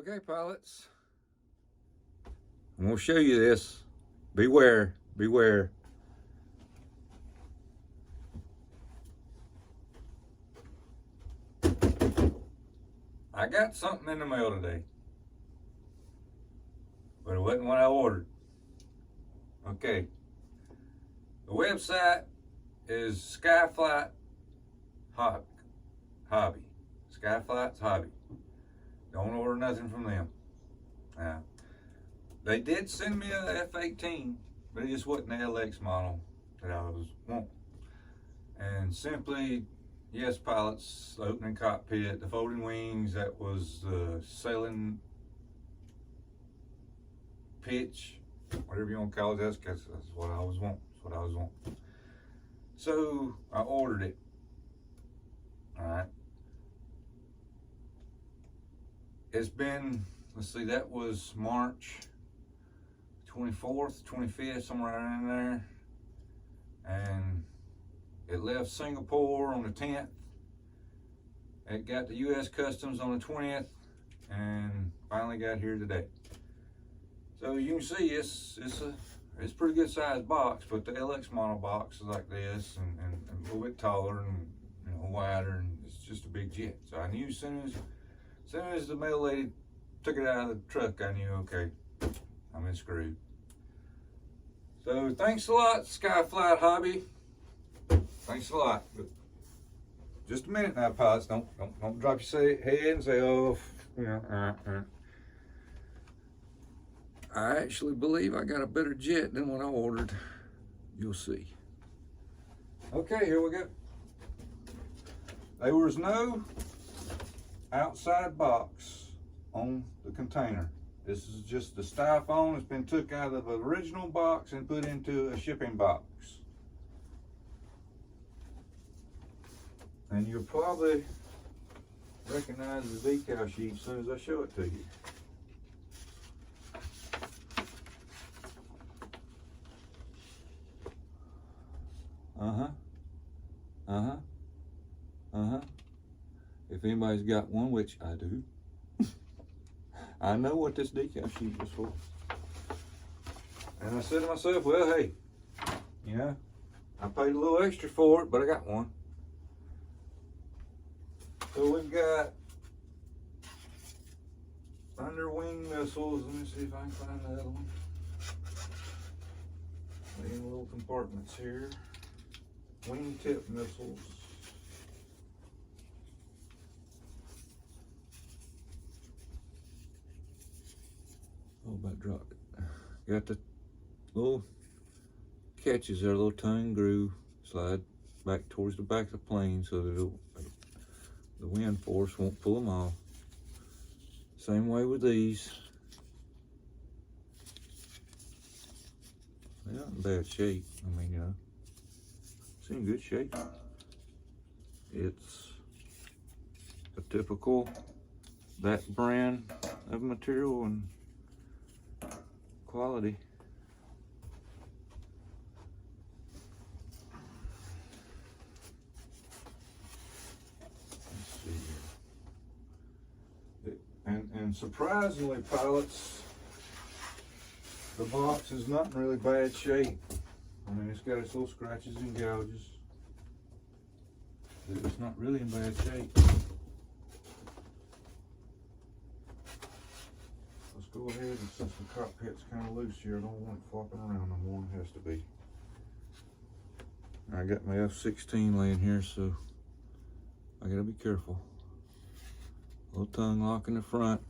Okay, pilots, I'm going to show you this. Beware, beware. I got something in the mail today, but it wasn't what I ordered. Okay, the website is SkyFlight Hobby. SkyFlight's Hobby. Don't order nothing from them. They did send me a F-18, but it just wasn't the LX model that I was wanting. And simply, yes, pilots, the opening cockpit, the folding wings, that was the sailing pitch, whatever you want to call it. That's what I was wanting. That's what I was wanting. So I ordered it. All right. It's been, let's see, that was March 24th, 25th, somewhere around there. And it left Singapore on the 10th. It got to U.S. Customs on the 20th, and finally got here today. So you can see it's a pretty good sized box, but the LX model box is like this, and a little bit taller and wider, and it's just a big jet. So I knew as soon as the mail lady took it out of the truck, I knew, okay, I'm in screwed. So thanks a lot, SkyFlight Hobby. Thanks a lot. But just a minute now, pilots. Don't drop your head and say, oh, I actually believe I got a better jet than what I ordered. You'll see. Okay, here we go. There was no outside box on the container. This is just the styrofoam that's been took out of the original box and put into a shipping box. And you'll probably recognize the decal sheet as soon as I show it to you. If anybody's got one, which I do, I know what this decal sheet was for. And I said to myself, well, hey, I paid a little extra for it, but I got one. So we've got under wing missiles. Let me see if I can find the other one. In little compartments here. Wing tip missiles. Oh, about dropped it. Got the little catches there, little tongue groove, slide back towards the back of the plane so that the wind force won't pull them off. Same way with these. They're not in bad shape. I mean, it's in good shape. It's a typical that brand of material and quality. Let's see here. And surprisingly, pilots, the box is not in really bad shape. I mean, it's got its little scratches and gouges. But it's not really in bad shape. Let's go ahead, and since the cockpit's kind of loose here, I don't want it flopping around no more. It has to be. I got my F-18 laying here, so I gotta be careful. Little tongue lock in the front.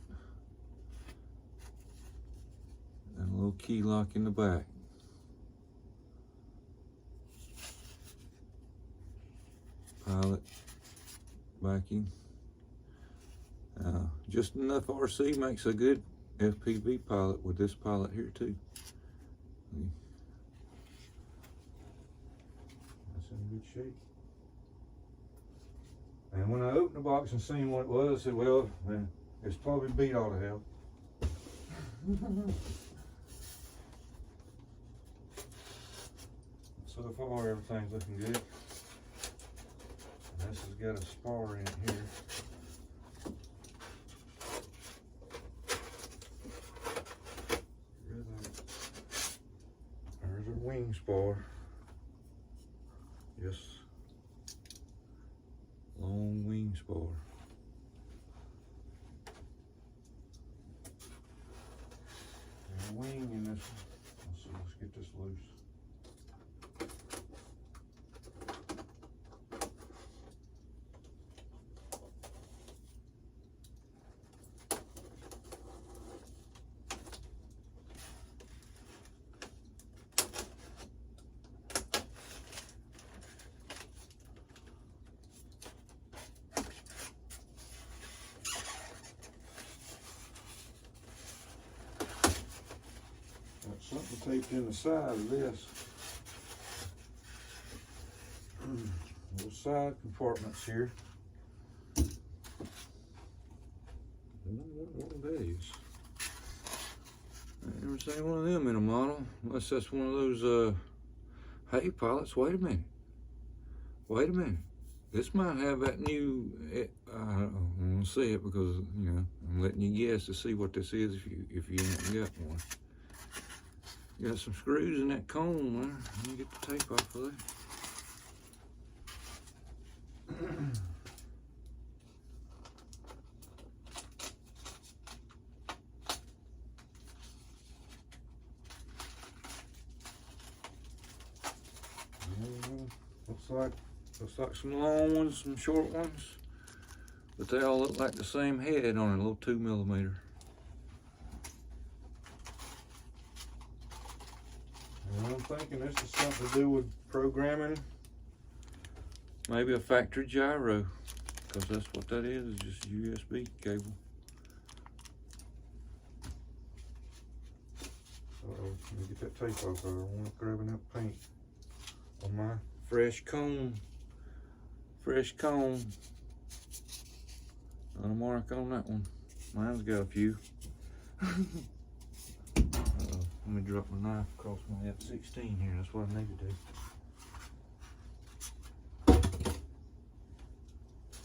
And a little key lock in the back. Pilot backing. Just enough RC makes a good FPV pilot with this pilot here too. That's in good shape. And when I opened the box and seen what it was, I said, well, man, it's probably beat all to hell. So far, everything's looking good. And this has got a spar in it here. wing spar. Yes, long wing spar. And a wing in this one. Let's get this loose. Something taped in the side of this. Little side compartments here. I don't know what that is. I never seen one of them in a model, unless that's one of those, hey pilots, wait a minute. Wait a minute. This might have that new, I don't want to say it because, you know, I'm letting you guess to see what this is if you ain't got one. Got some screws in that cone there. Let me get the tape off of that. Looks like some long ones, some short ones, but they all look like the same head on a little 2mm. I'm thinking this is something to do with programming. Maybe a factory gyro, because that's what that is just a USB cable. Uh-oh, let me get that tape off there. I want to grab that paint on my fresh cone. Fresh cone. Not a mark on that one. Mine's got a few. Let me drop my knife across my F-18 here. That's what I need to do.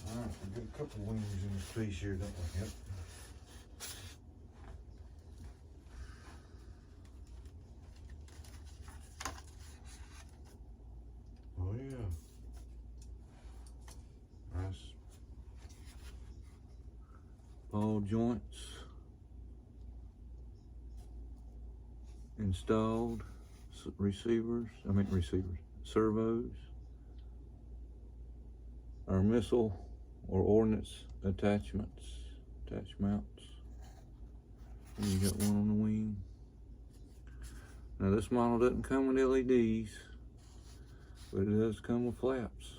Alright, we've got a couple of wings in this piece here, don't we? Yep. Oh yeah. Nice. Ball joints. Installed servos, our missile or ordnance attach mounts. And you got one on the wing. Now this model doesn't come with LEDs, but it does come with flaps.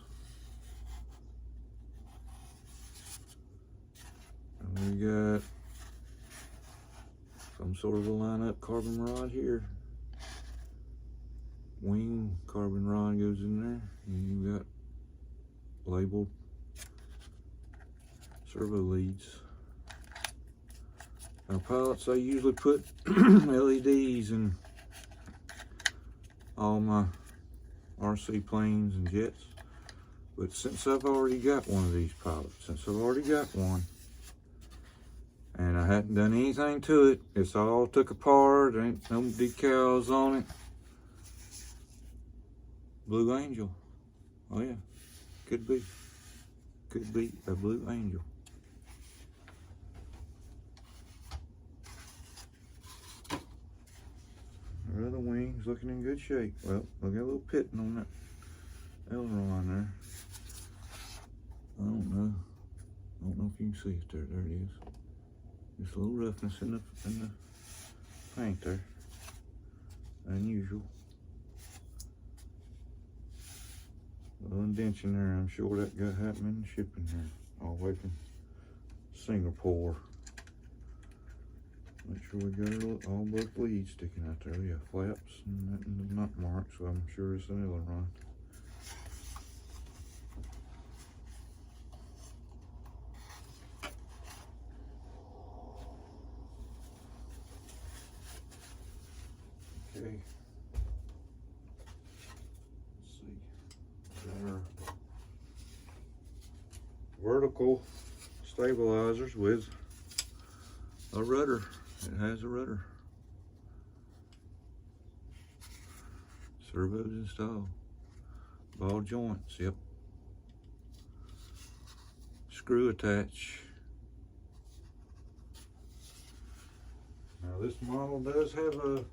And we got some sort of a line-up carbon rod here. Wing carbon rod goes in there, and you got labeled servo leads. Now pilots, I usually put LEDs in all my RC planes and jets, but since I've already got one of these pilots, and I hadn't done anything to it, it's all took apart, there ain't no decals on it. Blue Angel. Oh yeah, could be a Blue Angel. Our other wing's looking in good shape. Well, we got a little pitting on that aileron there. I don't know if you can see it there. There it is. Just a little roughness in the paint there. Unusual. A little indentation there. I'm sure that got happening in shipping here, all the way from Singapore. Make sure we got all both leads sticking out there. Yeah, flaps and the nut mark, so I'm sure it's an aileron. Okay. Let's see. There are vertical stabilizers with a rudder. It has a rudder. Servos installed. Ball joints, yep. Screw attach. Now this model does have a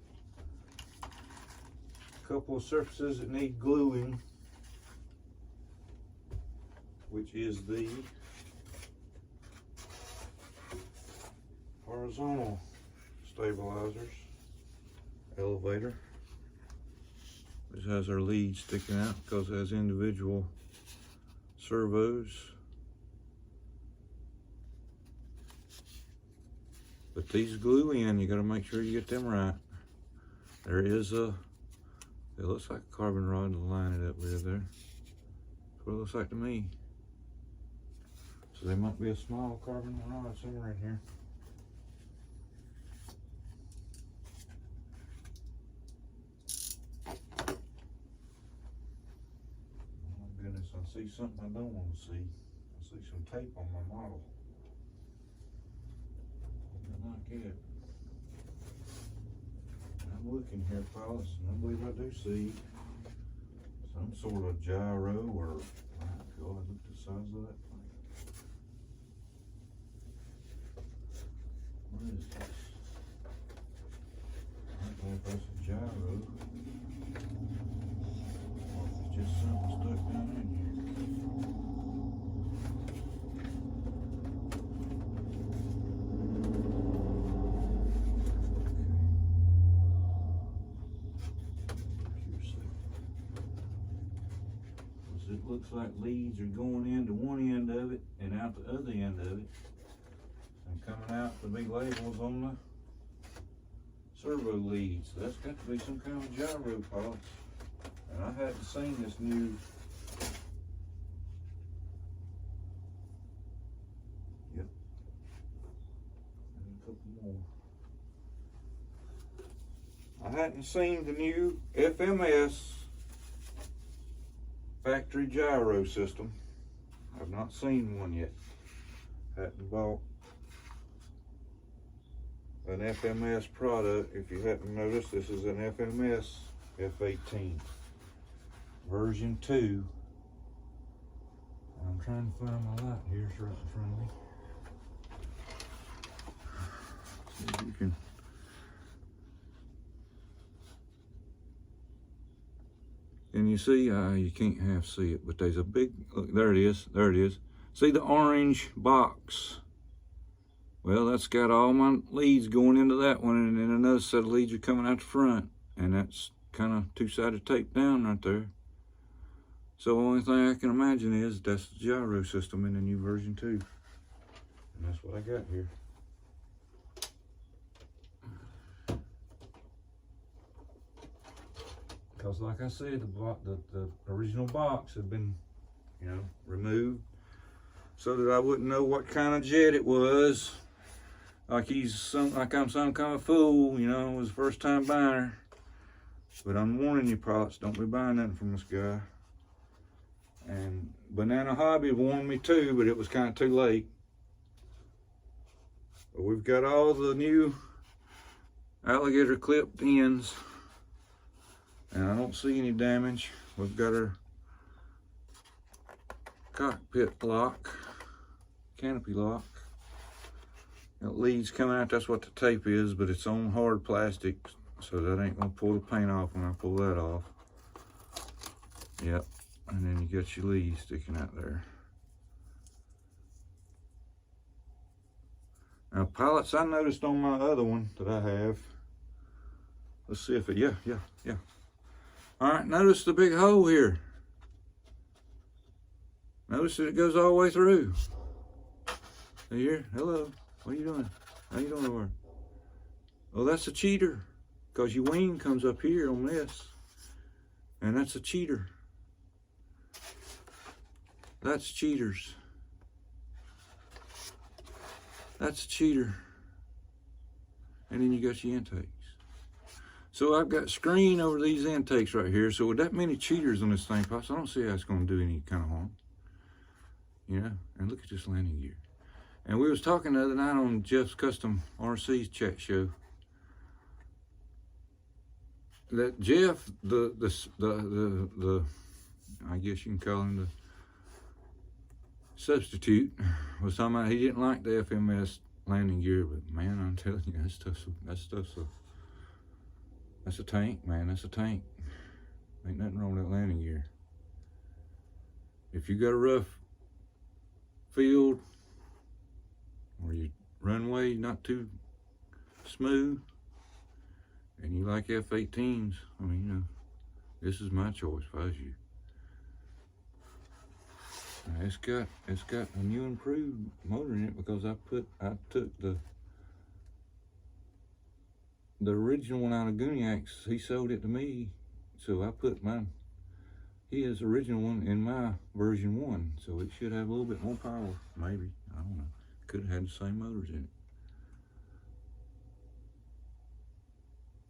couple of surfaces that need gluing, which is the horizontal stabilizers, elevator. This has our lead sticking out because it has individual servos. But these glue in, you gotta make sure you get them right. There is a, it looks like a carbon rod to line it up with there. That's what it looks like to me. So there might be a small carbon rod somewhere in here. I see something I don't want to see. I see some tape on my model. I like it. I'm looking here, pilots, and I believe I do see some sort of gyro or, my God, look at the size of that thing. What is this? I don't know if that's a gyro or if it's just something stuck down in here. It looks like leads are going into one end of it and out the other end of it, and coming out to be labels on the servo leads. So that's got to be some kind of gyro pilots. And I hadn't seen this new yep. And a couple more. I hadn't seen the new FMS factory gyro system. I've not seen one yet. Hadn't bought an FMS product. If you hadn't noticed, this is an FMS F-18 version 2. I'm trying to find my light here. It's right in front of me. See if you can. And you see, you can't half see it, but there's a big, look, there it is, there it is. See the orange box? Well, that's got all my leads going into that one, and then another set of leads are coming out the front, and that's kind of two-sided tape down right there. So the only thing I can imagine is that's the gyro system in the new version 2. And that's what I got here. Because like I said, the original box had been, you know, removed so that I wouldn't know what kind of jet it was. Like I'm some kind of fool, you know, it was the first time buyer. But I'm warning you, pilots, don't be buying nothing from this guy. And Banana Hobby warned me too, but it was kind of too late. But we've got all the new alligator clipped ends. And I don't see any damage. We've got our cockpit lock, canopy lock. That leads coming out, that's what the tape is, but it's on hard plastic, so that ain't gonna pull the paint off when I pull that off. Yep, and then you got your leads sticking out there. Now pilots, I noticed on my other one that I have, let's see if it, yeah. All right, notice the big hole here. Notice that it goes all the way through. Hey here, hello, what are you doing? How you doing over there? Well, that's a cheater, because your wing comes up here on this, and that's a cheater. That's cheaters. That's a cheater. And then you got your intakes. So I've got screen over these intakes right here. So with that many cheaters on this thing, Pops, I don't see how it's going to do any kind of harm. You know, and look at this landing gear. And we was talking the other night on Jeff's Custom RC's chat show. that Jeff, the I guess you can call him the substitute, was talking about he didn't like the FMS landing gear, but man, I'm telling you, that's a tank, man. That's a tank. Ain't nothing wrong with that landing gear. If you got a rough field or your runway not too smooth and you like F-18s, I mean, you know, this is my choice if I was you. Now, it's got a new improved motor in it because I took the original one out of Guniac's. He sold it to me, so I put his original one in my version 1, so it should have a little bit more power, maybe. I don't know. Could have had the same motors in it.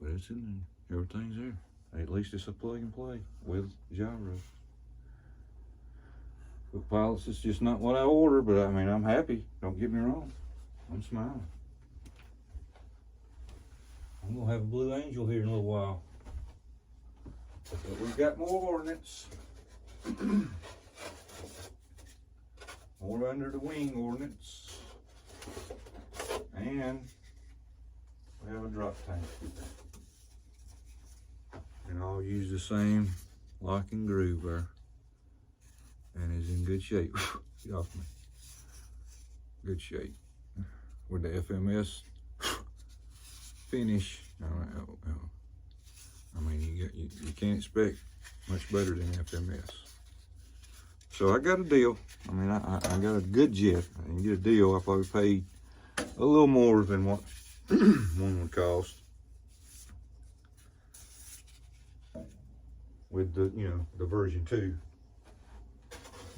But it's in there. Everything's there. At least it's a plug and play with gyro. But pilots, it's just not what I ordered, but I mean, I'm happy. Don't get me wrong. I'm smiling. I'm gonna have a Blue Angel here in a little while. But we've got more ordnance. More under the wing ordnance. And we have a drop tank. And I'll use the same lock and groove there. And is in good shape. Get off me. Good shape. With the FMS finish. I mean, you can't expect much better than FMS. So I got a deal. I mean, I got a good jet. I didn't get a deal. I probably paid a little more than what one would cost. With the, you know, the version 2.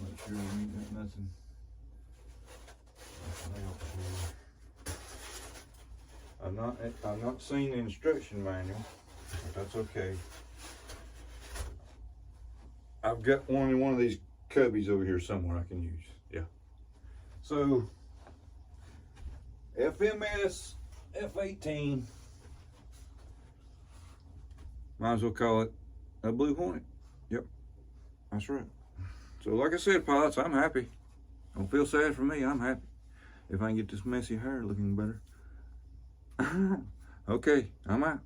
Make sure we ain't got nothing else here. I've not seen the instruction manual, but that's okay. I've got one in one of these cubbies over here somewhere I can use. Yeah. So FMS F-18. Might as well call it a Blue Hornet. Yep, that's right. So like I said, pilots, I'm happy. Don't feel sad for me, I'm happy. If I can get this messy hair looking better. Okay, I'm out.